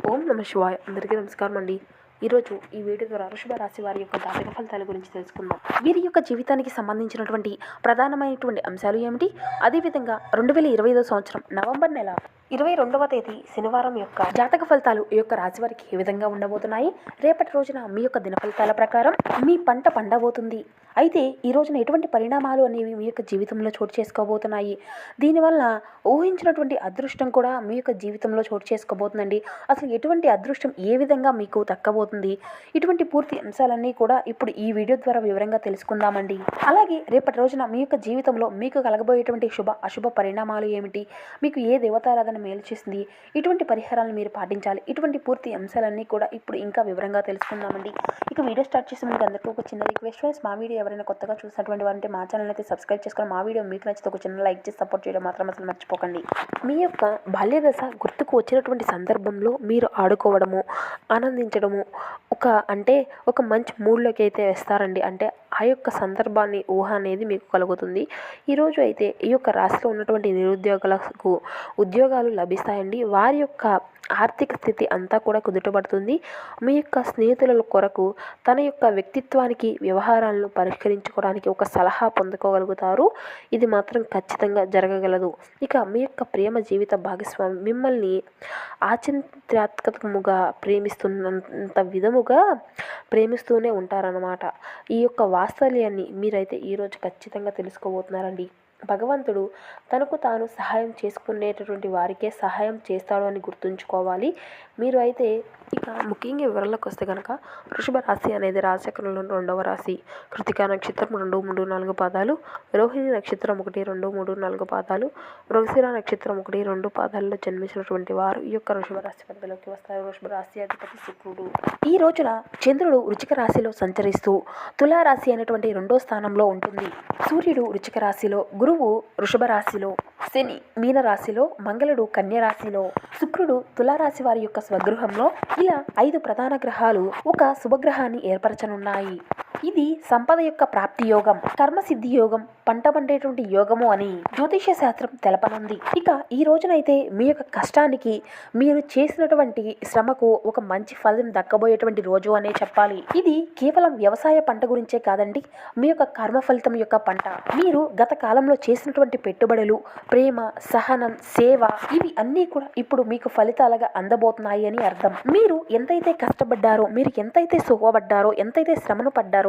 ఓం నమ శివాయ. అందరికీ నమస్కారం అండి. ఈరోజు ఈ వీడియో ద్వారా వృషభ రాశి వారి యొక్క జాతక ఫలితాల గురించి తెలుసుకుందాం. వీరి యొక్క జీవితానికి సంబంధించినటువంటి ప్రధానమైనటువంటి అంశాలు ఏమిటి, అదేవిధంగా 2025 సంవత్సరం నవంబర్ నెల 22వ తేదీ శనివారం యొక్క జాతక ఫలితాలు ఈ యొక్క రాశి వారికి ఏ విధంగా ఉండబోతున్నాయి, రేపటి రోజున మీ యొక్క దిన ఫలితాల ప్రకారం మీ పంట పండబోతుంది. అయితే ఈ రోజున ఎటువంటి పరిణామాలు అనేవి మీ యొక్క జీవితంలో చోటు చేసుకోబోతున్నాయి, దీనివల్ల ఊహించినటువంటి అదృష్టం కూడా మీ యొక్క జీవితంలో చోటు చేసుకోబోతుందండి. అసలు ఎటువంటి అదృష్టం ఏ విధంగా మీకు దక్కబోతుంది, ఇటువంటి పూర్తి అంశాలన్నీ కూడా ఇప్పుడు ఈ వీడియో ద్వారా వివరంగా తెలుసుకుందామండి. అలాగే రేపటి రోజున మీ యొక్క జీవితంలో మీకు కలగబోయేటువంటి శుభ అశుభ పరిణామాలు ఏమిటి, మీకు ఏ దేవతారాధన మేలు చేసింది, ఇటువంటి పరిహారాలను మీరు పాటించాలి, ఇటువంటి పూర్తి అంశాలన్నీ కూడా ఇప్పుడు ఇంకా వివరంగా తెలుసుకుందామండి. ఇక వీడియో స్టార్ట్ చేసే ముందు అందరికీ ఒక చిన్న రిక్వెస్ట్ ఫ్రెండ్స్, మా వీడియో ఎవరైనా కొత్తగా చూసినటువంటి వారంటే మా ఛానల్ అయితే సబ్స్క్రైబ్ చేసుకొని మా వీడియో మీకు నచ్చితే ఒక చిన్న లైక్ చేసి సపోర్ట్ చేయడం మాత్రం అసలు మర్చిపోకండి. మీ యొక్క బాల్యదశ గుర్తుకు వచ్చినటువంటి సందర్భంలో మీరు ఆడుకోవడము, ఆనందించడము, ఒక మంచి మూడ్లోకి అయితే వేస్తారండి. అంటే ఆ యొక్క సందర్భాన్ని ఊహ అనేది మీకు కలుగుతుంది. ఈరోజు అయితే ఈ యొక్క రాశిలో ఉన్నటువంటి నిరుద్యోగులకు ఉద్యోగాలు లభిస్తాయండి. వారి యొక్క ఆర్థిక స్థితి అంతా కూడా కుదుటపడుతుంది. మీ యొక్క స్నేహితుల కొరకు తన యొక్క వ్యక్తిత్వానికి, వ్యవహారాలను పరిష్కరించుకోవడానికి ఒక సలహా పొందుకోగలుగుతారు. ఇది మాత్రం ఖచ్చితంగా జరగగలదు. ఇక మీ యొక్క ప్రేమ జీవిత భాగస్వామి మిమ్మల్ని ఆచంత్రాత్మకముగా ప్రేమిస్తున్నంత విధముగా ప్రేమిస్తూనే ఉంటారన్నమాట. ఈ యొక్క వాత్సల్యాన్ని మీరైతే ఈరోజు ఖచ్చితంగా తెలుసుకోబోతున్నారండి. భగవంతుడు తనకు తాను సహాయం చేసుకునేటటువంటి వారికే సహాయం చేస్తాడు అని గుర్తుంచుకోవాలి. మీరు అయితే ఇక ముఖ్యంగా వివరాలకు వస్తే కనుక వృషభ రాశి అనేది రాశిచక్రంలో 2వ రాశి. కృతికా నక్షత్రం 2, 3, 4 పాదాలు, రోహిణి నక్షత్రం 1, 2, 3, 4 పాదాలు, మృగశిర నక్షత్రం 1, 2 పాదాల్లో జన్మించినటువంటి వారు ఈ యొక్క వృషభ రాశి పరిధిలోకి వస్తారు. వృషభ రాశి అధిపతి శుక్రుడు. ఈ రోజున చంద్రుడు వృశ్చిక రాశిలో సంచరిస్తూ తులారాశి అనేటువంటి 2వ స్థానంలో ఉంటుంది. సూర్యుడు వృశ్చిక రాశిలో, గురువు వృషభ రాశిలో, శని మీన రాశిలో, మంగళుడు కన్య రాశిలో, శుక్రుడు తులారాశి వారి యొక్క స్వగృహంలో, ఇలా 5 ప్రధాన గ్రహాలు ఒక శుభగ్రహాన్ని ఏర్పరచనున్నాయి. ఇది సంపద యొక్క ప్రాప్తి యోగం, కర్మసిద్ధి యోగం, పంట పండేటువంటి యోగము అని జ్యోతిష శాస్త్రం తెలపనుంది. ఇక ఈ రోజునైతే మీ యొక్క కష్టానికి, మీరు చేసినటువంటి శ్రమకు ఒక మంచి ఫలం దక్కబోయేటువంటి రోజు అనే చెప్పాలి. ఇది కేవలం వ్యవసాయ పంట గురించే కాదండి, మీ యొక్క కర్మ ఫలితం యొక్క పంట. మీరు గత కాలంలో చేసినటువంటి పెట్టుబడులు, ప్రేమ, సహనం, సేవ, ఇవి అన్నీ కూడా ఇప్పుడు మీకు ఫలితాలుగా అందబోతున్నాయి అని అర్థం. మీరు ఎంతైతే కష్టపడ్డారో, మీరు ఎంతైతే సుఖపడ్డారో, ఎంతైతే శ్రమను పడ్డారో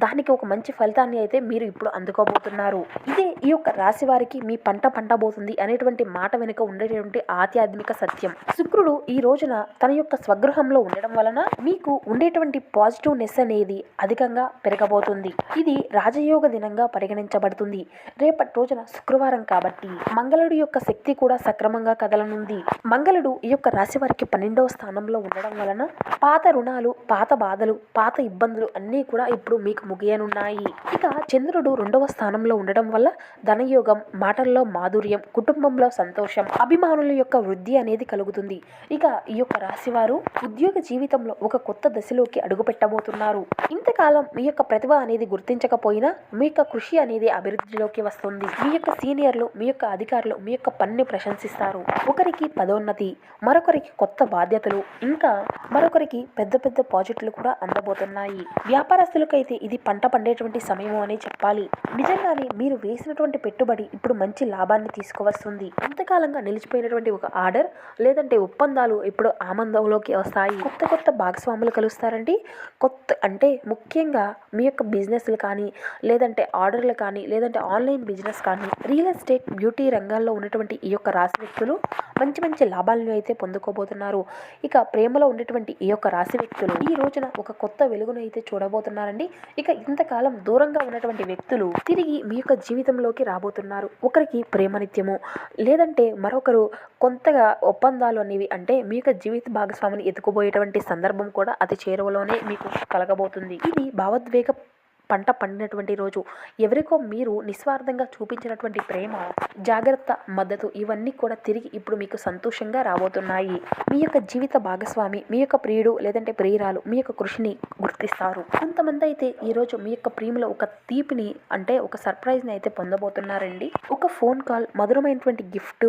దానికి ఒక మంచి ఫలితాన్ని అయితే మీరు ఇప్పుడు అందుకోబోతున్నారు. ఇదే ఈ యొక్క రాశి వారికి మీ పంట పండబోతుంది అనేటువంటి మాట వెనుక ఉండేటువంటి ఆధ్యాత్మిక సత్యం. శుక్రుడు ఈ రోజున తన యొక్క స్వగృహంలో ఉండడం వలన మీకు ఉండేటువంటి పాజిటివ్నెస్ అనేది అధికంగా పెరగబోతుంది. ఇది రాజయోగ దినంగా పరిగణించబడుతుంది. రేపటి రోజున శుక్రవారం కాబట్టి మంగళుడి యొక్క శక్తి కూడా సక్రమంగా కదలనుంది. మంగళుడు ఈ యొక్క రాశి వారికి 12వ స్థానంలో ఉండడం వలన పాత రుణాలు, పాత బాధలు, పాత ఇబ్బందులు అన్నీ కూడా ఇప్పుడు మీకు ముగియనున్నాయి. ఇక చంద్రుడు 2వ స్థానంలో ఉండడం వల్ల ధనయోగం, మాటల్లో మాధుర్యం, కుటుంబంలో సంతోషం, అభిమానుల యొక్క వృద్ధి అనేది కలుగుతుంది. ఇక ఈ యొక్క రాశివారు ఉద్యోగ జీవితంలో ఒక కొత్త దశలోకి అడుగు పెట్టబోతున్నారు. ఇంతకాలం మీ యొక్క ప్రతిభ అనేది గుర్తించకపోయినా మీ యొక్క కృషి అనేది అభివృద్ధిలోకి వస్తుంది. మీ యొక్క సీనియర్లు, మీ యొక్క అధికారులు మీ యొక్క పనిని ప్రశంసిస్తారు. ఒకరికి పదోన్నతి, మరొకరికి కొత్త బాధ్యతలు, ఇంకా మరొకరికి పెద్ద పెద్ద ప్రాజెక్టులు కూడా అందబోతున్నాయి. వ్యాపారస్తులకైతే ఇది పంట పండేటువంటి సమయం అని చెప్పాలి. నిజంగానే మీరు వేసినటువంటి పెట్టుబడి ఇప్పుడు మంచి లాభాన్ని తీసుకువస్తుంది. ఇంతకాలంగా నిలిచిపోయినటువంటి ఒక ఆర్డర్ లేదంటే ఒప్పందాలు ఇప్పుడు ఆనందంలోకి వస్తాయి. కొత్త కొత్త భాగస్వాములు కలుస్తారండి. అంటే ముఖ్యంగా మీ యొక్క బిజినెస్లు కానీ, లేదంటే ఆర్డర్లు కానీ, లేదంటే ఆన్లైన్ బిజినెస్ కానీ, రియల్ ఎస్టేట్, బ్యూటీ రంగాల్లో ఉన్నటువంటి ఈ యొక్క రాశి వ్యక్తులు మంచి మంచి లాభాలను అయితే పొందుకోబోతున్నారు. ఇక ప్రేమలో ఉన్నటువంటి ఈ యొక్క రాశి వ్యక్తులు ఈ రోజున ఒక కొత్త వెలుగును అయితే చూడబోతున్నారండి. ఇక ఇంతకాలం దూరంగా ఉన్నటువంటి వ్యక్తులు తిరిగి మీ యొక్క జీవితంలోకి రాబోతున్నారు. ఒకరికి ప్రేమనిత్యము, లేదంటే మరొకరు కొంతగా ఒప్పందాలు అనేవి, అంటే మీ యొక్క జీవిత భాగస్వామిని ఎత్తుకుపోయేటువంటి సందర్భం కూడా అతి చేరువలోనే మీకు కలగబోతుంది. ఇది భావోద్వేగ పంట పండినటువంటి రోజు. ఎవరికో మీరు నిస్వార్థంగా చూపించినటువంటి ప్రేమ, జాగ్రత్త, మద్దతు ఇవన్నీ కూడా తిరిగి ఇప్పుడు మీకు సంతోషంగా రాబోతున్నాయి. మీ యొక్క జీవిత భాగస్వామి, మీ యొక్క ప్రియుడు లేదంటే ప్రియురాలు మీ యొక్క కృషిని గుర్తిస్తారు. కొంతమంది అయితే ఈరోజు మీ యొక్క ప్రేమలో ఒక తీపిని అంటే ఒక సర్ప్రైజ్ని అయితే పొందబోతున్నారండి. ఒక ఫోన్ కాల్, మధురమైనటువంటి గిఫ్ట్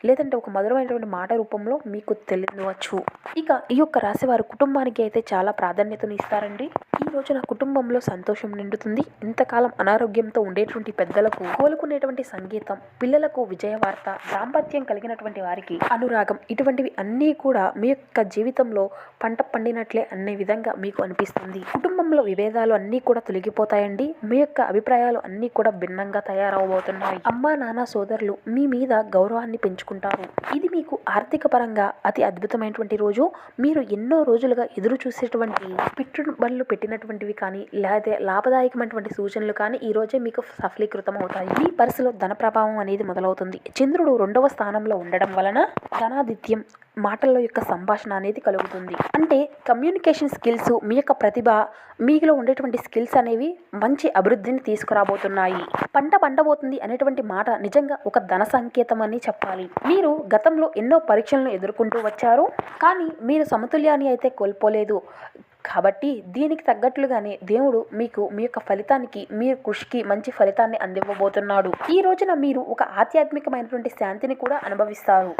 లేదంటే ఒక మధురమైనటువంటి మాట రూపంలో మీకు తెలియవచ్చు. ఇక ఈ యొక్క రాశి వారు కుటుంబానికి అయితే చాలా ప్రాధాన్యతను ఇస్తారండి. ఈ రోజున కుటుంబంలో సంతోషం నిండుతుంది. ఇంతకాలం అనారోగ్యంతో ఉండేటువంటి పెద్దలకు కోలుకునేటువంటి సంగీతం, పిల్లలకు విజయవార్త, దాంపత్యం కలిగినటువంటి వారికి అనురాగం, ఇటువంటివి అన్నీ కూడా మీ యొక్క జీవితంలో పంట పండినట్లే అనే విధంగా మీకు అనిపిస్తుంది. కుటుంబంలో విభేదాలు అన్నీ కూడా తొలగిపోతాయండి. మీ యొక్క అభిప్రాయాలు అన్నీ కూడా భిన్నంగా తయారవబోతున్నాయి. అమ్మా నాన్న సోదరులు మీ మీద గౌరవాన్ని పెంచుకుంటారు. ఇది మీకు ఆర్థిక పరంగా అతి అద్భుతమైనటువంటి రోజు. మీరు ఎన్నో రోజులుగా ఎదురు చూసేటువంటి పెట్టుబడులు పెట్టినటువంటివి కానీ లేదా లాభదాయకమైనటువంటి సూచనలు కానీ ఈ రోజే మీకు సఫలీకృతం అవుతాయి. మీ పర్సులో ధన ప్రభావం అనేది మొదలవుతుంది. చంద్రుడు 2వ స్థానంలో ఉండడం వలన ధనాదిత్యం, మాటల యొక్క సంభాషణ అనేది కలుగుతుంది. అంటే కమ్యూనికేషన్ స్కిల్స్, మీ యొక్క ప్రతిభ, మీలో ఉండేటువంటి స్కిల్స్ అనేవి మంచి అభివృద్ధిని తీసుకురాబోతున్నాయి. పంట పండబోతుంది అనేటువంటి మాట నిజంగా ఒక ధన సంకేతం అని చెప్పాలి. మీరు గతంలో ఎన్నో పరీక్షలను ఎదుర్కొంటూ వచ్చారు, కానీ మీరు సమతుల్యాన్ని అయితే కోల్పోలేదు. కాబట్టి దీనికి తగ్గట్లుగానే దేవుడు మీకు మీ యొక్క ఫలితానికి, మీ కృషికి మంచి ఫలితాన్ని అందివ్వబోతున్నాడు. ఈ రోజున మీరు ఒక ఆధ్యాత్మికమైనటువంటి శాంతిని కూడా అనుభవిస్తారు.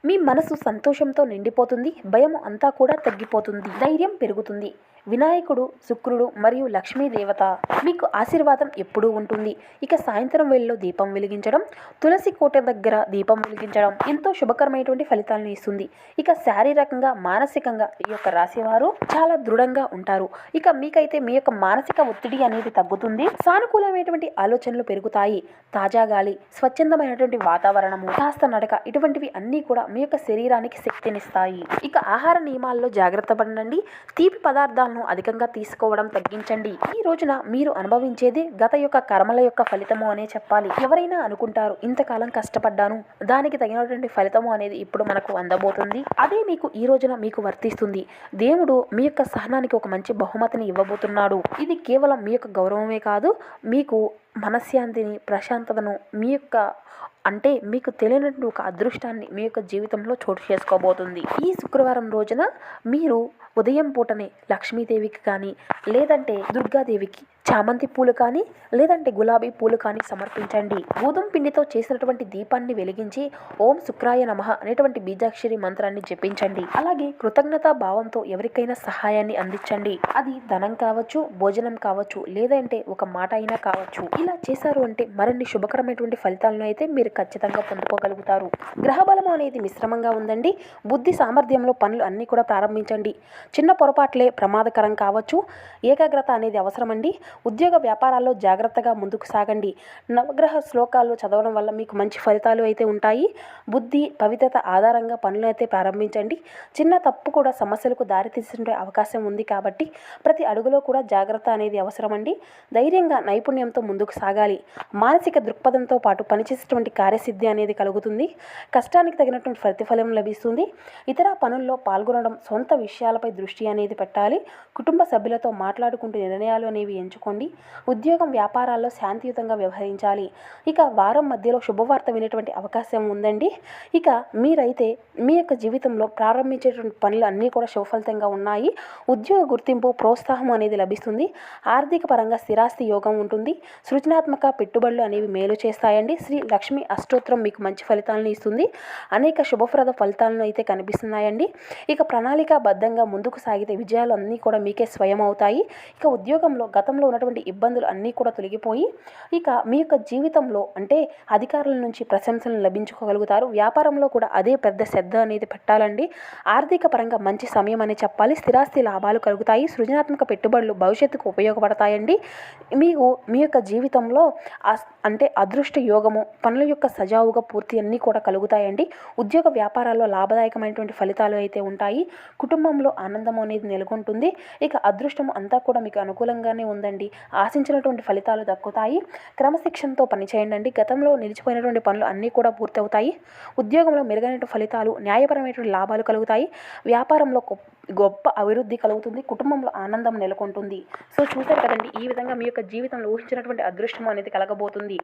మీ మనసు సంతోషంతో నిండిపోతుంది. భయం అంతా కూడా తగ్గిపోతుంది. ధైర్యం పెరుగుతుంది. వినాయకుడు, శుక్రుడు మరియు లక్ష్మీదేవత మీకు ఆశీర్వాదం ఎప్పుడూ ఉంటుంది. ఇక సాయంత్రం వేళలో దీపం వెలిగించడం, తులసి కోట దగ్గర దీపం వెలిగించడం ఎంతో శుభకరమైనటువంటి ఫలితాలను ఇస్తుంది. ఇక శారీరకంగా, మానసికంగా ఈ యొక్క రాశివారు చాలా దృఢంగా ఉంటారు. ఇక మీకైతే మీ యొక్క మానసిక ఒత్తిడి అనేది తగ్గుతుంది. సానుకూలమైనటువంటి ఆలోచనలు పెరుగుతాయి. తాజా గాలి, స్వచ్ఛందమైనటువంటి వాతావరణము, కాస్త నడక ఇటువంటివి అన్నీ కూడా మీ యొక్క శరీరానికి శక్తినిస్తాయి. ఇక ఆహార నియమాల్లో జాగ్రత్త పడండి. తీపి పదార్థాలను అధికంగా తీసుకోవడం తగ్గించండి. ఈ రోజున మీరు అనుభవించేది గత యొక్క కర్మల యొక్క ఫలితము అనే చెప్పాలి. ఎవరైనా అనుకుంటారు ఇంతకాలం కష్టపడ్డాను, దానికి తగినటువంటి ఫలితము అనేది ఇప్పుడు మనకు అందబోతుంది. అదే మీకు ఈ రోజున మీకు వర్తిస్తుంది. దేవుడు మీ యొక్క సహనానికి ఒక మంచి బహుమతిని ఇవ్వబోతున్నాడు. ఇది కేవలం మీ యొక్క గౌరవమే కాదు, మీకు మనశ్శాంతిని, ప్రశాంతతను, మీ యొక్క అంటే మీకు తెలియనటువంటి ఒక అదృష్టాన్ని మీ యొక్క జీవితంలో చోటు చేసుకోబోతుంది. ఈ శుక్రవారం రోజున మీరు ఉదయం పూటనే లక్ష్మీదేవికి కానీ లేదంటే దుర్గాదేవికి చామంతి పూలు కానీ లేదంటే గులాబీ పూలు కానీ సమర్పించండి. గోధుమ పిండితో చేసినటువంటి దీపాన్ని వెలిగించి ఓం శుక్రాయ నమః అనేటువంటి బీజాక్షరి మంత్రాన్ని జపించండి. అలాగే కృతజ్ఞతా భావంతో ఎవరికైనా సహాయాన్ని అందించండి. అది ధనం కావచ్చు, భోజనం కావచ్చు, లేదంటే ఒక మాట అయినా కావచ్చు. ఇలా చేశారు అంటే మరిన్ని శుభకరమైనటువంటి ఫలితాలను అయితే మీరు ఖచ్చితంగా పొందుకోగలుగుతారు. గ్రహబలం అనేది మిశ్రమంగా ఉందండి. బుద్ధి సామర్థ్యంలో పనులు అన్నీ కూడా ప్రారంభించండి. చిన్న పొరపాట్లే ప్రమాదకరం కావచ్చు. ఏకాగ్రత అనేది అవసరమండి. ఉద్యోగ వ్యాపారాల్లో జాగ్రత్తగా ముందుకు సాగండి. నవగ్రహ శ్లోకాలు చదవడం వల్ల మీకు మంచి ఫలితాలు అయితే ఉంటాయి. బుద్ధి, పవిత్రత ఆధారంగా పనులు అయితే ప్రారంభించండి. చిన్న తప్పు కూడా సమస్యలకు దారితీసే అవకాశం ఉంది కాబట్టి ప్రతి అడుగులో కూడా జాగ్రత్త అనేది అవసరమండి. ధైర్యంగా, నైపుణ్యంతో ముందుకు సాగాలి. మానసిక దృక్పథంతో పాటు పనిచేసేటువంటి కార్యసిద్ధి అనేది కలుగుతుంది. కష్టానికి తగినటువంటి ప్రతిఫలం లభిస్తుంది. ఇతర పనుల్లో పాల్గొనడం, సొంత విషయాలపై దృష్టి అనేది పెట్టాలి. కుటుంబ సభ్యులతో మాట్లాడుకుంటూ నిర్ణయాలు అనేవి ఎంచుకోండి. ఉద్యోగం, వ్యాపారాల్లో శాంతియుతంగా వ్యవహరించాలి. ఇక వారం మధ్యలో శుభవార్త వినేటువంటి అవకాశం ఉందండి. ఇక మీరైతే మీ యొక్క జీవితంలో ప్రారంభించేటువంటి పనులు అన్నీ కూడా శుభఫలితంగా ఉన్నాయి. ఉద్యోగ గుర్తింపు, ప్రోత్సాహం అనేది లభిస్తుంది. ఆర్థిక పరంగా స్థిరాస్తి యోగం ఉంటుంది. సృజనాత్మక పెట్టుబడులు అనేవి మేలు చేస్తాయండి. శ్రీ లక్ష్మి అష్టోత్తరం మీకు మంచి ఫలితాలను ఇస్తుంది. అనేక శుభప్రద ఫలితాలను అయితే కనిపిస్తున్నాయండి. ఇక ప్రణాళికాబద్ధంగా ముందుకు సాగితే విజయాలు అన్నీ కూడా మీకే స్వయం అవుతాయి. ఇక ఉద్యోగంలో గతంలో ఉన్నటువంటి ఇబ్బందులు అన్నీ కూడా తొలగిపోయి ఇక మీ యొక్క జీవితంలో అంటే అధికారుల నుంచి ప్రశంసలను లభించుకోగలుగుతారు. వ్యాపారంలో కూడా అదే పెద్ద శ్రద్ధ అనేది పెట్టాలండి. ఆర్థిక పరంగా మంచి సమయం అని చెప్పాలి. స్థిరాస్తి లాభాలు కలుగుతాయి. సృజనాత్మక పెట్టుబడులు భవిష్యత్తుకు ఉపయోగపడతాయండి. మీకు మీ యొక్క జీవితంలో అంటే అదృష్ట యోగము, పనుల యొక్క సజావుగా పూర్తి అన్నీ కూడా కలుగుతాయండి. ఉద్యోగ వ్యాపారాల్లో లాభదాయకమైనటువంటి ఫలితాలు అయితే ఉంటాయి. కుటుంబంలో ఆనందం అనేది నెలకొంటుంది. ఇక అదృష్టం అంతా కూడా మీకు అనుకూలంగానే ఉందండి. చేయండి, ఆశించినటువంటి ఫలితాలు దక్కుతాయి. క్రమశిక్షణతో పనిచేయండి. గతంలో నిలిచిపోయినటువంటి పనులు అన్నీ కూడా పూర్తవుతాయి. ఉద్యోగంలో మెరుగైన ఫలితాలు, న్యాయపరమైనటువంటి లాభాలు కలుగుతాయి. వ్యాపారంలో గొప్ప అభివృద్ధి కలుగుతుంది. కుటుంబంలో ఆనందం నెలకొంటుంది. సో చూశారు కదండి, ఈ విధంగా మీ యొక్క జీవితంలో ఊహించినటువంటి అదృష్టం అనేది కలగబోతుంది.